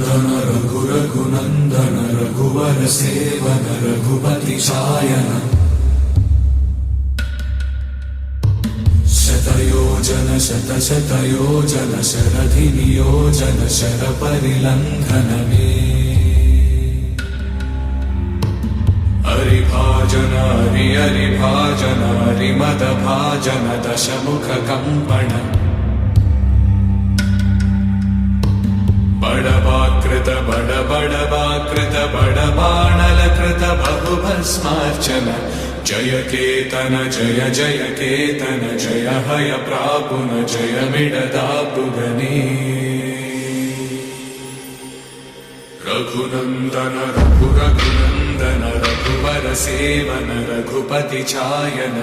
रघुनन्दन रघु रघुनन्दन रघुवर seven Raghupati चायन शतयोजन शतशतयोजन शरधि नियोजन sir परिलंघन में हरिभाजन हरिभाजन हरिमद भाजन दशमुख कंपन बड़वाकृत बड़वाकृत बड़बाणलकृत बहुभस्मार्चन जय केतन जय जय केतन जय हय प्रापुन जय मिडदापुगने रघुनन्दन रघु रघुनन्दन रघुवर सेवन रघुपति चायन